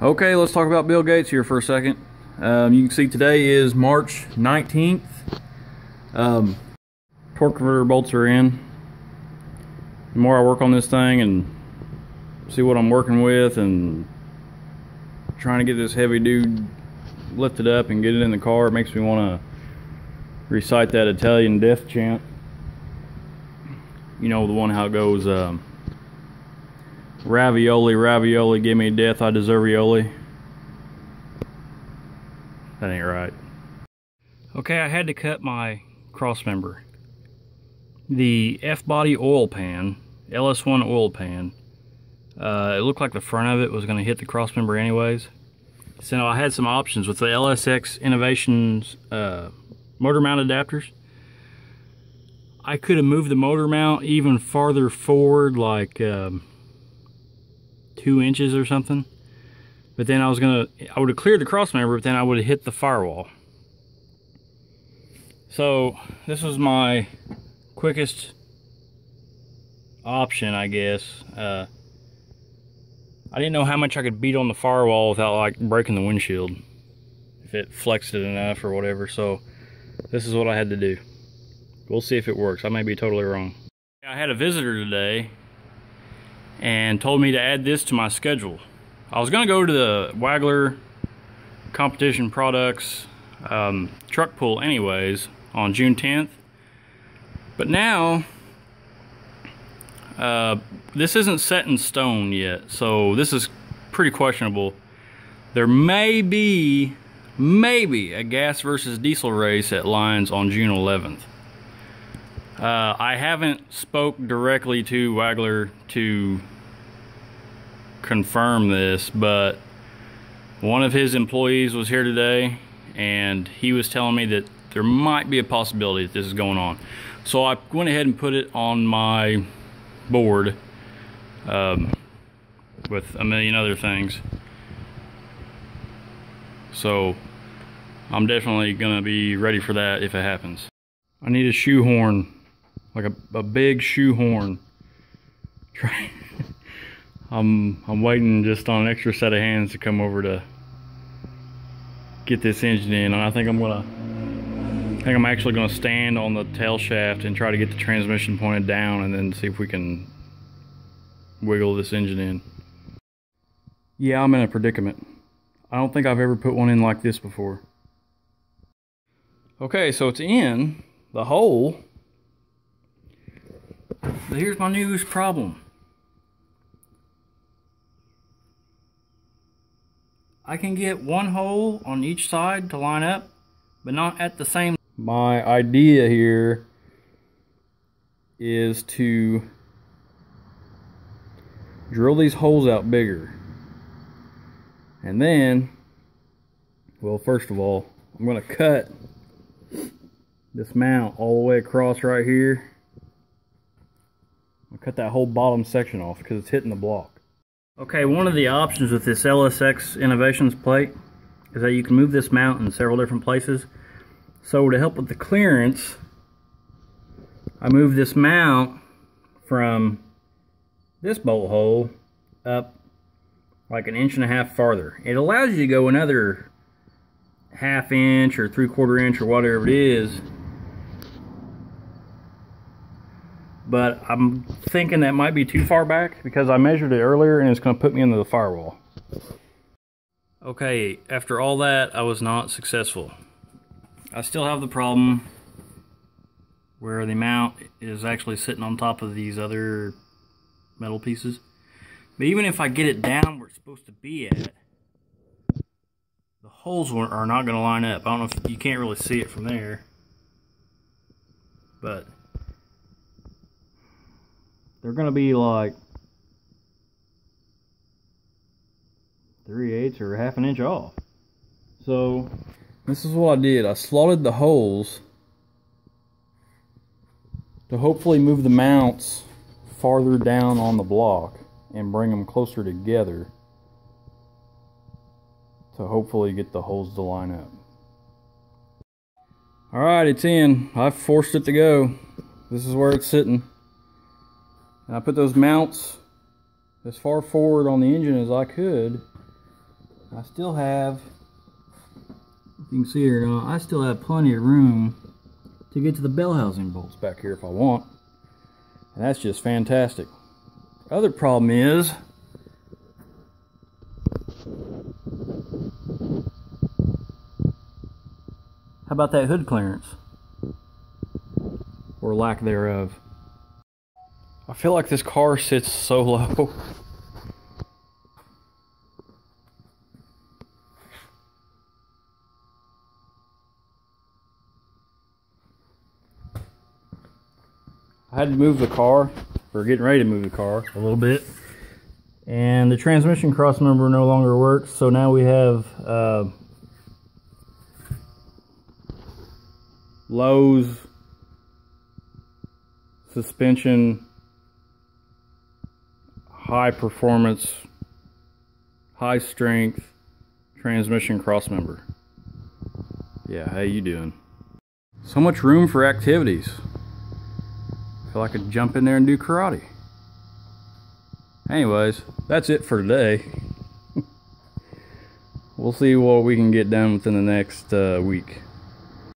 Okay, let's talk about Bill Gates here for a second. You can see today is March 19th. Torque converter bolts are in. The more I work on this thing and see what I'm working with and trying to get this heavy dude lifted up and get it in the car, it makes me want to recite that Italian death chant. You know, the one how it goes, ravioli, ravioli, give me death, I deserve aioli. That ain't right. Okay, I had to cut my cross member. The F-body oil pan, LS1 oil pan, it looked like the front of it was going to hit the cross member anyways. So I had some options with the LSX Innovations motor mount adapters. I could have moved the motor mount even farther forward, like 2 inches or something. But then I would have cleared the cross member, but then I would have hit the firewall. So this was my quickest option, I guess. I didn't know how much I could beat on the firewall without like breaking the windshield, if it flexed it enough or whatever. So this is what I had to do. We'll see if it works. I may be totally wrong. I had a visitor today and told me to add this to my schedule. I was gonna go to the Wagler Competition Products truck pull anyways on June 10th, but now this isn't set in stone yet, so this is pretty questionable. There may be a gas versus diesel race at Lyons on June 11th. I haven't spoke directly to Wagler to confirm this, but one of his employees was here today and he was telling me that there might be a possibility that this is going on. So I went ahead and put it on my board with a million other things. So I'm definitely gonna be ready for that if it happens. I need a shoehorn, like a big shoehorn. I'm waiting just on an extra set of hands to come over to get this engine in, and I think I'm actually gonna stand on the tail shaft and try to get the transmission pointed down and then see if we can wiggle this engine in. Yeah, I'm in a predicament. I don't think I've ever put one in like this before. Okay, so it's in the hole. But here's my newest problem. I can get one hole on each side to line up, but not at the same. My idea here is to drill these holes out bigger. And then, well, first of all, I'm going to cut this mount all the way across right here. I'll cut that whole bottom section off because it's hitting the block. Okay, one of the options with this LSX Innovations plate is that you can move this mount in several different places. So to help with the clearance, I move this mount from this bolt hole up like 1.5 inches farther. It allows you to go another 1/2 inch or 3/4 inch or whatever it is. But I'm thinking that might be too far back because I measured it earlier and it's going to put me into the firewall. Okay, after all that, I was not successful. I still have the problem where the mount is actually sitting on top of these other metal pieces. But even if I get it down where it's supposed to be at, the holes are not going to line up. I don't know if you can't really see it from there, but they're going to be like 3/8 or 1/2 inch off. So this is what I did. I slotted the holes to hopefully move the mounts farther down on the block and bring them closer together to hopefully get the holes to line up. Alright, it's in. I've forced it to go. This is where it's sitting. And I put those mounts as far forward on the engine as I could I still have, if you can see here now, I still have plenty of room to get to the bell housing bolts back here if I want. And that's just fantastic. Other problem is, how about that hood clearance? Or lack thereof. I feel like this car sits so low. I had to move the car, or getting ready to move the car a little bit. And the transmission crossmember no longer works, so now we have Lowe's suspension, high performance, high strength transmission crossmember. Yeah, how you doing? So much room for activities. I feel like I could jump in there and do karate. Anyways, that's it for today. We'll see what we can get done within the next week.